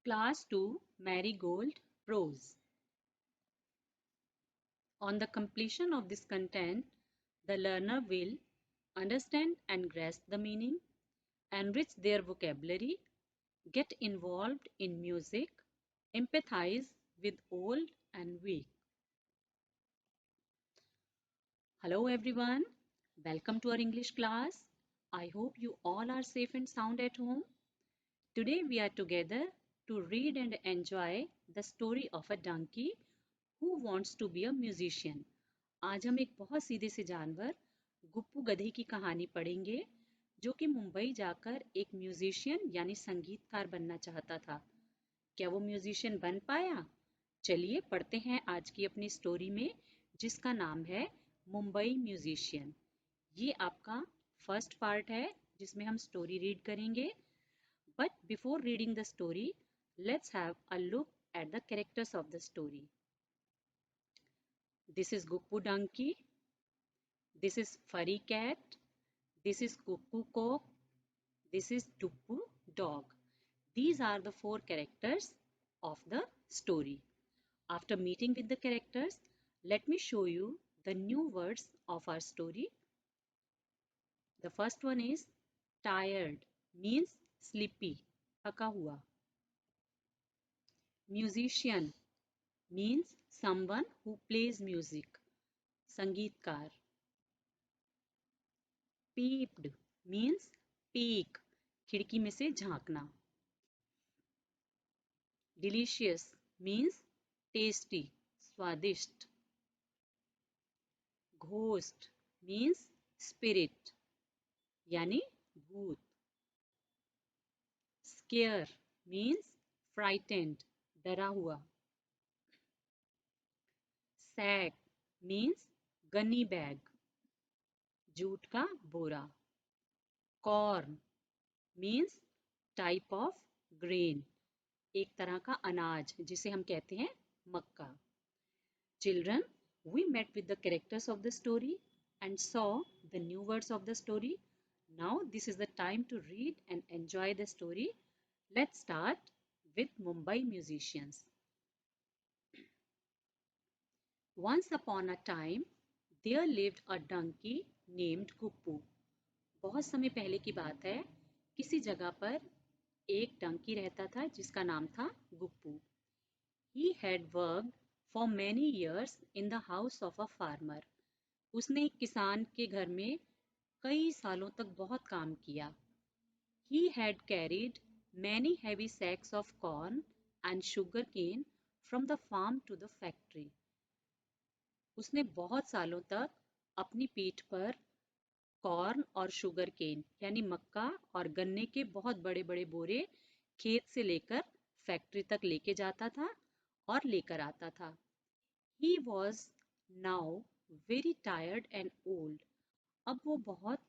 Class 2 Marigold Prose. On the completion of this content, the learner will understand and grasp the meaning, enrich their vocabulary, get involved in music, empathize with old and weak. Hello everyone, welcome to our English class. I hope you all are safe and sound at home. Today we are together to read and enjoy the story of a donkey who wants to be a musician. आज हम एक बहुत सीधे से जानवर गुप्पू गधे की कहानी पढ़ेंगे जो कि मुंबई जाकर एक म्यूजिशियन यानी संगीतकार बनना चाहता था। क्या वो म्यूजिशियन बन पाया? चलिए पढ़ते हैं आज की अपनी स्टोरी में जिसका नाम है मुंबई म्यूजिशियन। ये आपका फर्स्ट पार्ट है जिसमें हम स्टोरी रीड करेंगे। But before reading the story, let's have a look at the characters of the story. This is Guppu Donkey. This is Furry Cat. This is Cuckoo Cock. This is Duppu Dog. These are the four characters of the story. After meeting with the characters, let me show you the new words of our story. The first one is tired, means sleepy, थका हुआ. Musician means someone who plays music, संगीतकार. Peeped means peek, खिड़की में से झांकना. Delicious means tasty, स्वादिष्ट. Ghost means spirit, यानी भूत. Scare means frightened, डरा हुआ. Sack means gunny bag, jute का बोरा. Corn means type of grain, एक तरह का अनाज जिसे हम कहते हैं मक्का. Children, we met with the characters of the story and saw the new words of the story. Now this is the time to read and enjoy the story. Let's start with Mumbai musicians. Once upon a time, there lived a donkey named Guppu. बहुत समय पहले की बात है, किसी जगह पर एक डंकी रहता था जिसका नाम था Guppu. He had worked for many years in the house of a farmer. उसने एक किसान के घर में कई सालों तक बहुत काम किया. He had carried many heavy sacks of corn and sugar cane from the farm to the factory. उसने बहुत सालों तक अपनी पीठ पर कॉर्न और शुगर केन यानी मक्का और गन्ने के बहुत बड़े बड़े बोरे खेत से लेकर फैक्ट्री तक लेके जाता था और लेकर आता था. He was now very tired and old. अब वो बहुत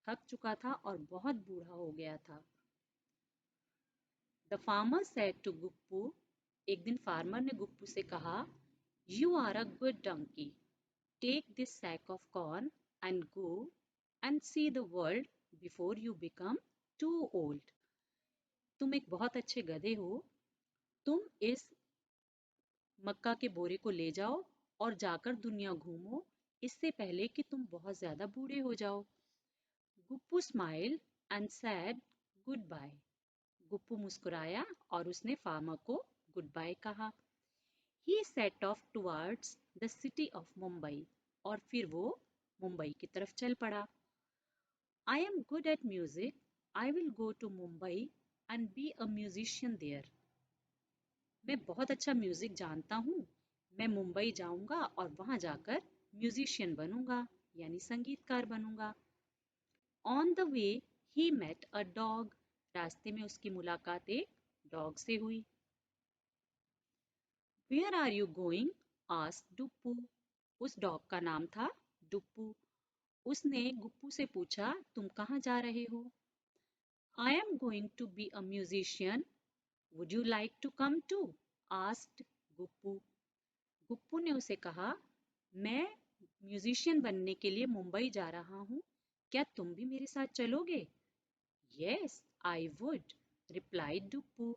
थक चुका था और बहुत बूढ़ा हो गया था. The farmer said to Guppu, एक दिन फार्मर ने गुप्पू से कहा, You are a good donkey. Take this sack of corn and go and see the world before you become too old. तुम एक बहुत अच्छे गधे हो. तुम इस मक्का के बोरे को ले जाओ और जाकर दुनिया घूमो इससे पहले कि तुम बहुत ज्यादा बूढ़े हो जाओ. Guppu smiled and said goodbye. Guppu मुस्कुराया और उसने फार्मर को गुड बाय कहा. He set off towards the city of Mumbai. और फिर वो मुंबई की तरफ चल पड़ा. I am good at music. I will go to Mumbai and be a musician there. मैं बहुत अच्छा म्यूजिक जानता हूँ. मैं मुंबई जाऊंगा और वहां जाकर म्यूजिशियन बनूंगा यानी संगीतकार बनूंगा. On the way he met a dog. रास्ते में उसकी मुलाकात एक डॉग से हुई. Where are you going? asked Duppu. उस डॉग का नाम था डुप्पू. उसने गुप्पू से पूछा, तुम कहाँ जा रहे हो? I am going to be a musician. Would you like to come too? asked Guppu. Guppu ने उसे कहा, मैं म्यूजिशियन बनने के लिए मुंबई जा रहा हूँ. क्या तुम भी मेरे साथ चलोगे? Yes, I would, replied Duppu.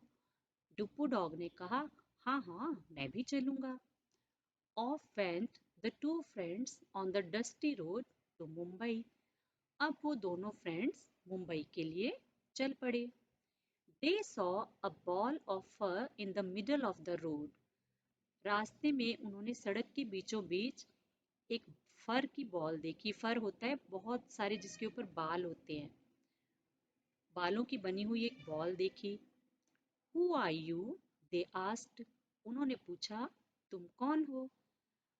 Duppu dog ने कहा, हाँ हाँ, मैं भी चलूंगा। Off went the two friends on the dusty road to Mumbai. अब वो दोनों फ्रेंड्स मुंबई के लिए चल पड़े। They saw a ball of fur in the middle of the road. रास्ते में उन्होंने सड़क के बीचों बीच एक फर की बॉल देखी। फर होता है बहुत सारे जिसके ऊपर बाल होते हैं, बालों की बनी हुई एक बॉल देखी। Who are you? They asked. उन्होंने पूछा, तुम कौन हो?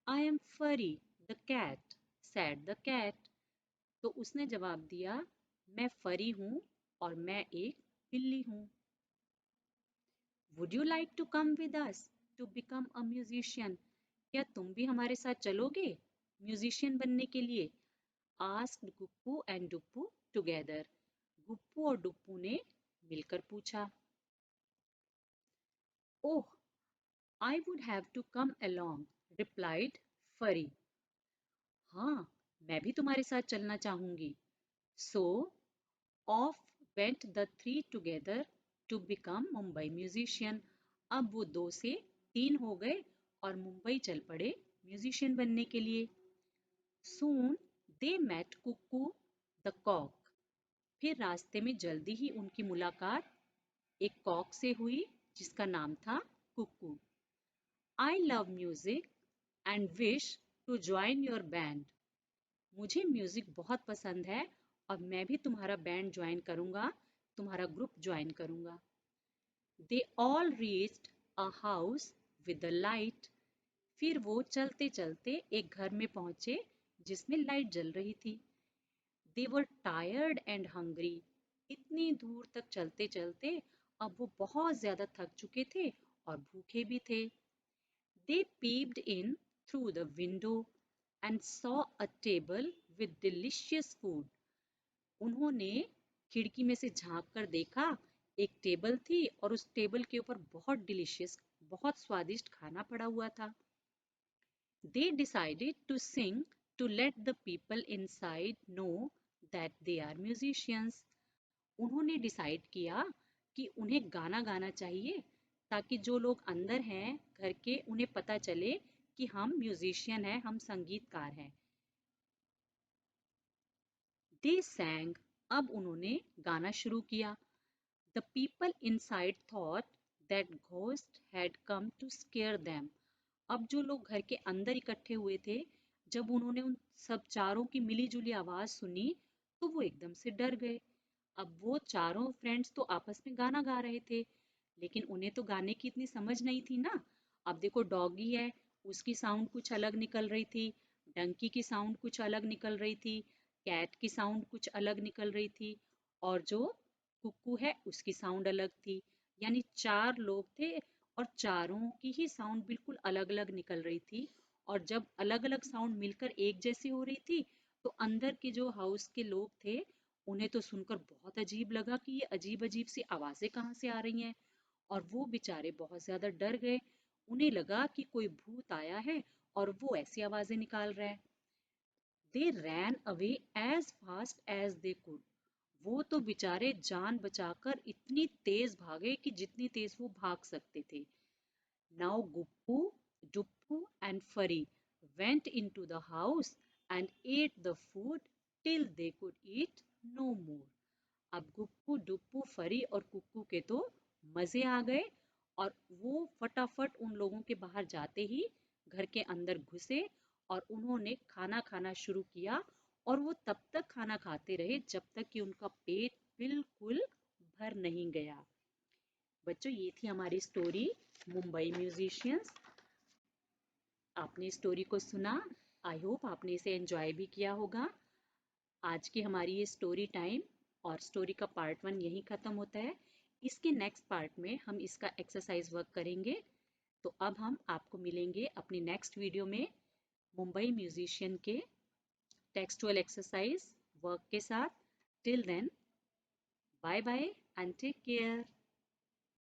I am Furry, the cat, said the cat. तो उसने जवाब दिया, मैं फरी हूँ और मैं एक बिल्ली हूँ। Would you like to come with us to become a musician? क्या तुम भी हमारे साथ चलोगे म्यूजिशियन बनने के लिए? Asked Guppu and डुप्पू together. Guppu और डुप्पू ने मिलकर पूछा। Oh, I would have to come along, replied Furry. हाँ, मैं भी तुम्हारे साथ चलना चाहूंगी। So off went the three together to become Mumbai musician. अब वो दो से तीन हो गए और मुंबई चल पड़े म्यूजिशियन बनने के लिए। Soon they met Cuckoo the cock. फिर रास्ते में जल्दी ही उनकी मुलाकात एक कॉक से हुई जिसका नाम था कुक्कू। I love music and wish to join your band. मुझे म्यूजिक बहुत पसंद है और मैं भी तुम्हारा बैंड ज्वाइन करूंगा, तुम्हारा ग्रुप ज्वाइन करूंगा। They all reached a house with a light. फिर वो चलते चलते एक घर में पहुंचे जिसमें लाइट जल रही थी। They were tired and hungry. इतनी दूर तक चलते चलते अब वो बहुत ज्यादा थक चुके थे और भूखे भी थे। They peeped in through the window and saw a table with delicious food. उन्होंने खिड़की में से झांक कर देखा, एक टेबल थी और उस टेबल के ऊपर बहुत डिलीशियस, बहुत स्वादिष्ट खाना पड़ा हुआ था। They decided to sing to let the people inside know that they are musicians. उन्होंने डिसाइड किया कि उन्हें गाना गाना चाहिए ताकि जो लोग अंदर हैं घर के उन्हें पता चले कि हम म्यूजिशियन हैं, हम संगीतकार हैं। They sang. अब उन्होंने गाना शुरू किया। The people inside thought that ghost had come to scare them. अब जो लोग घर के अंदर इकट्ठे हुए थे, जब उन्होंने उन सब चारों की मिली-जुली आवाज सुनी, तो वो एकदम से डर गए। अब वो चारों फ्रेंड्स तो आपस में गाना गा रहे थे, लेकिन उन्हें तो गाने की इतनी समझ नहीं थी ना। अब देखो डॉगी है, उसकी साउंड कुछ अलग निकल रही थी, डंकी की साउंड कुछ अलग निकल रही थी, कैट की साउंड कुछ अलग निकल रही थी और जो कुक्कू है उसकी साउंड अलग थी। यानी चार लोग थे और चारों की ही साउंड बिल्कुल अलग अलग निकल रही थी। और जब अलग अलग साउंड मिलकर एक जैसी हो रही थी तो अंदर के जो हाउस के लोग थे उन्हें तो सुनकर बहुत अजीब लगा कि ये अजीब अजीब सी आवाजें कहाँ से आ रही हैं और वो बेचारे बहुत ज्यादा डर गए। उन्हें लगा कि कोई भूत आया है और वो ऐसी आवाजें निकाल रहा है। They ran away as fast as they could. वो तो बेचारे जान बचाकर इतनी तेज भागे कि जितनी तेज वो भाग सकते थे। Now Guppu, Duppu and Furry went into the house and ate the food till they could eat no more. अब गुप्पू डुप्पू फरी और कुक्कू के तो मजे आ गए और वो फटाफट उन लोगों के बाहर जाते ही घर के अंदर घुसे और उन्होंने खाना खाना शुरू किया और वो तब तक खाना खाते रहे जब तक कि उनका पेट बिल्कुल भर नहीं गया। बच्चों ये थी हमारी स्टोरी मुंबई म्यूजिशियंस। आपने स्टोरी को सुना, आई होप आपने इसे एंजॉय भी किया होगा। आज की हमारी ये स्टोरी टाइम और स्टोरी का पार्ट 1 यहीं ख़त्म होता है। इसके नेक्स्ट पार्ट में हम इसका एक्सरसाइज वर्क करेंगे। तो अब हम आपको मिलेंगे अपनी नेक्स्ट वीडियो में मुंबई म्यूजिशियन के टेक्सचुअल एक्सरसाइज वर्क के साथ। Till then, bye bye and take care.